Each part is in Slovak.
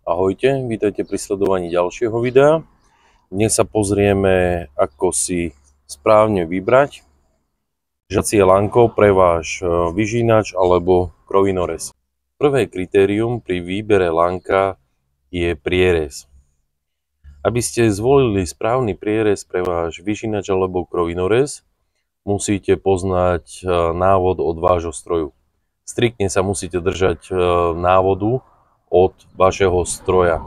Ahojte, vítajte pri sledovaní ďalšieho videa. Dnes sa pozrieme, ako si správne vybrať žacie lanko pre váš vyžínač alebo krovinorez. Prvé kritérium pri výbere lanka je prierez. Aby ste zvolili správny prierez pre váš vyžínač alebo krovinorez, musíte poznať návod od vášho stroju. Striktne sa musíte držať návodu od vašeho stroja.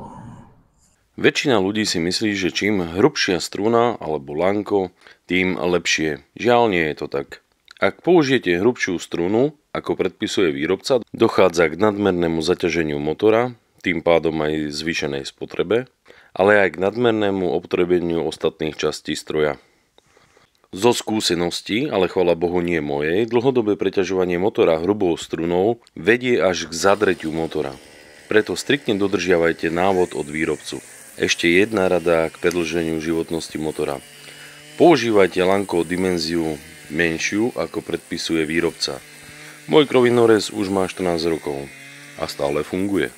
Väčšina ľudí si myslí, že čím hrubšia struna alebo lanko, tým lepšie. Žiaľ, nie je to tak. Ak použijete hrubšiu strunu, ako predpisuje výrobca, dochádza k nadmernému zaťaženiu motora, tým pádom aj zvýšenej spotrebe, ale aj k nadmernému opotrebeniu ostatných častí stroja. Zo skúseností, ale chvála Bohu nie mojej, dlhodobé preťažovanie motora hrubou strunou vedie až k zadretiu motora. Preto striktne dodržiavajte návod od výrobcu. Ešte jedna rada k predĺženiu životnosti motora. Používajte lanko o dimenziu menšiu, ako predpisuje výrobca. Môj krovinorez už má 14 rokov a stále funguje.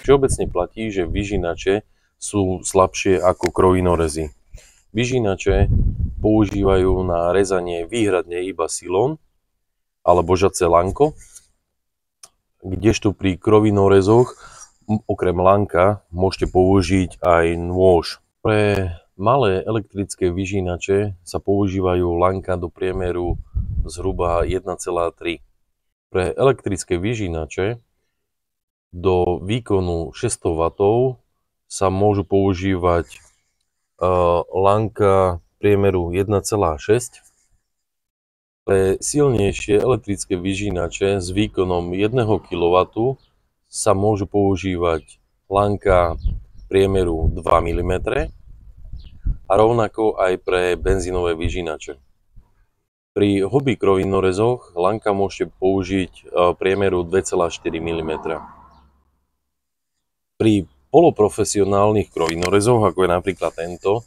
Všeobecne platí, že vyžínače sú slabšie ako krovinorezy. Vyžínače používajú na rezanie výhradne iba silón alebo žace lanko, kdežto pri krovinorezoch okrem lanka môžete použiť aj nôž. Pre malé elektrické vyžínače sa používajú lanka do priemeru zhruba 1,3. Pre elektrické vyžínače do výkonu 600 W sa môžu používať lanka priemeru 1,6. Pre silnejšie elektrické vyžínače s výkonom 1 kW sa môžu používať lanka priemeru 2 mm a rovnako aj pre benzínové vyžínače. Pri hobby krovinorezoch lanka môžete použiť priemeru 2,4 mm. Pri poloprofesionálnych krovinorezoch, ako je napríklad tento,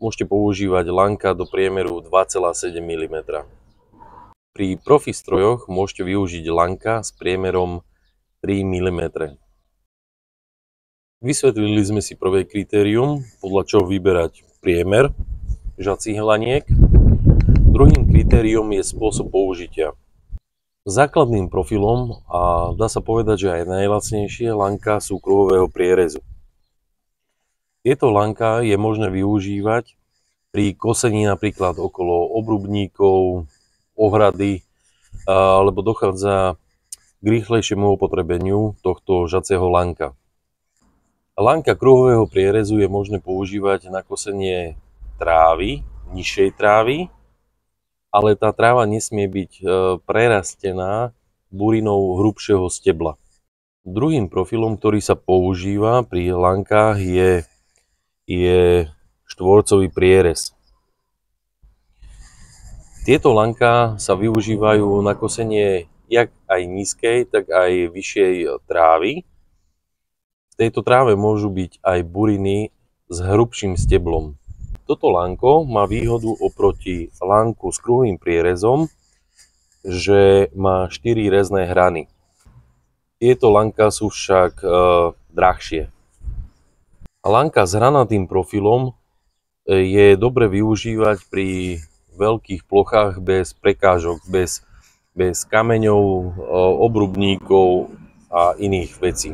môžete používať lanka do priemeru 2,7 mm. Pri profi strojoch môžete využiť lanka s priemerom 3 mm. Vysvetlili sme si prvé kritérium, podľa čoho vyberať priemer žacích laniek. Druhým kritérium je spôsob použitia. Základným profilom, a dá sa povedať, že aj najlacnejšie lanka sú kruhového prierezu. Tieto lanka je možné využívať pri kosení napríklad okolo obrubníkov, ohrady, alebo dochádza k rýchlejšiemu opotrebeniu tohto žacieho lanka. Lanka kruhového prierezu je možné používať na kosenie trávy, nižšej trávy, ale tá tráva nesmie byť prerastená burinou hrubšieho stebla. Druhým profilom, ktorý sa používa pri lankách, je štvorcový prierez. Tieto lanka sa využívajú na kosenie jak aj nízkej, tak aj vyššej trávy. V tejto tráve môžu byť aj buriny s hrubším steblom. Toto lanko má výhodu oproti lanku s kruhovým prierezom, že má 4 rezné hrany. Tieto lanka sú však drahšie. Lanka s hranatým profilom je dobre využívať pri veľkých plochách bez prekážok, bez kameňov, obrubníkov a iných vecí.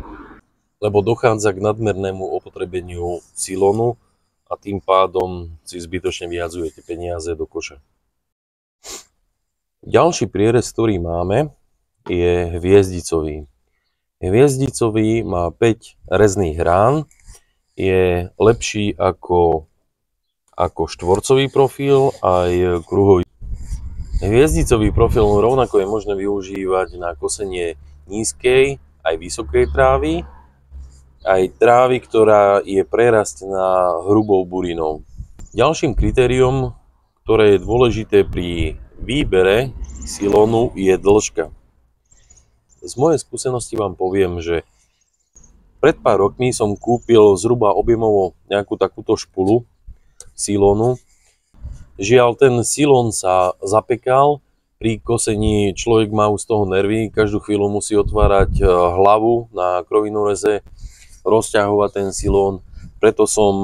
Lebo dochádza k nadmernému opotrebeniu silónu a tým pádom si zbytočne vyhadzujete peniaze do koša. Ďalší prierez, ktorý máme, je hviezdicový. Hviezdicový má 5 rezných hrán, je lepší ako štvorcový profil aj kruhový. Hviezdicový profil rovnako je možné využívať na kosenie nízkej aj vysokej trávy, aj trávy, ktorá je prerastená hrubou burinou. Ďalším kritériom, ktoré je dôležité pri výbere silónu, je dĺžka. Z mojej skúsenosti vám poviem, že pred pár rokmi som kúpil zhruba objemovo nejakú takúto špulu silónu. Žiaľ, ten silón sa zapekal, pri kosení človek má z toho nervy, každú chvíľu musí otvárať hlavu na krovinoreze, rozťahovať ten silón, preto som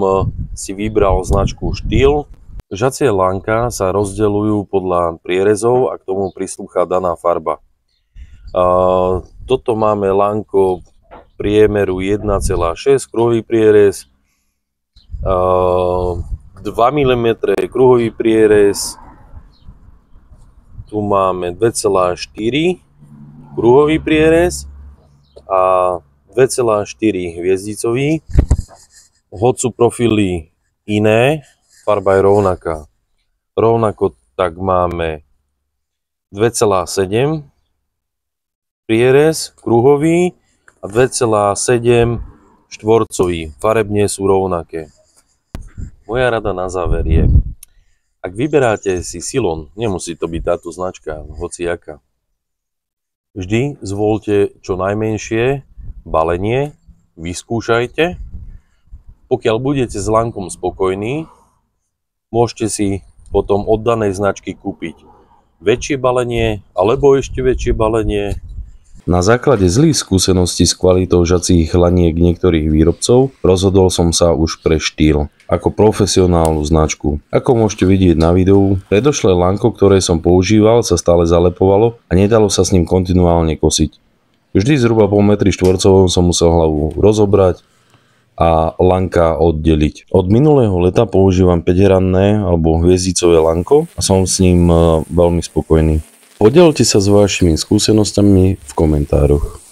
si vybral značku Štýl. Žacie lánka sa rozdeľujú podľa prierezov a k tomu prislúcha daná farba. Toto máme lánko priemeru 1,6 kruhový prierez, 2 mm kruhový prierez, tu máme 2,4 kruhový prierez a 2,4 hviezdicový. Hoď sú profily iné, farba je rovnaká. Rovnako tak máme 2,7 prierez kruhový a 2,7 štvorcový. Farebne sú rovnaké. Moja rada na záver je, ak vyberáte si silón, nemusí to byť táto značka, hociaká. Vždy zvoľte čo najmenšie balenie, vyskúšajte. Pokiaľ budete s lánkom spokojní, môžete si potom od danej značky kúpiť väčšie balenie alebo ešte väčšie balenie. Na základe zlých skúseností s kvalitou žacích laniek niektorých výrobcov rozhodol som sa už pre Štýl ako profesionálnu značku. Ako môžete vidieť na videu, predošlé lanko, ktoré som používal, sa stále zalepovalo a nedalo sa s ním kontinuálne kosiť. Vždy zhruba po metri štvorcovom som musel hlavu rozobrať a lanka oddeliť. Od minulého leta používam 5-hranné alebo hviezdicové lanko a som s ním veľmi spokojný. Podielte sa s vašimi skúsenostami v komentároch.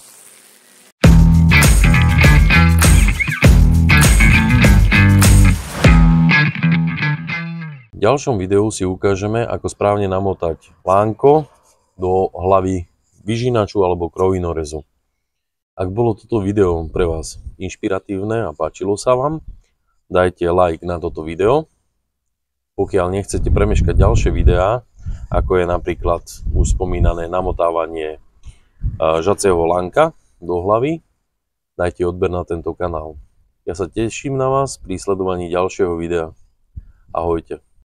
V ďalšom videu si ukážeme, ako správne namotať lánko do hlavy vyžínaču alebo krovinorezu. Ak bolo toto video pre vás inšpiratívne a páčilo sa vám, dajte like na toto video. Pokiaľ nechcete premeškať ďalšie videá, ako je napríklad už spomínané namotávanie žacieho lánka do hlavy, dajte odber na tento kanál. Ja sa teším na vás pri sledovaní ďalšieho videa. Ahojte.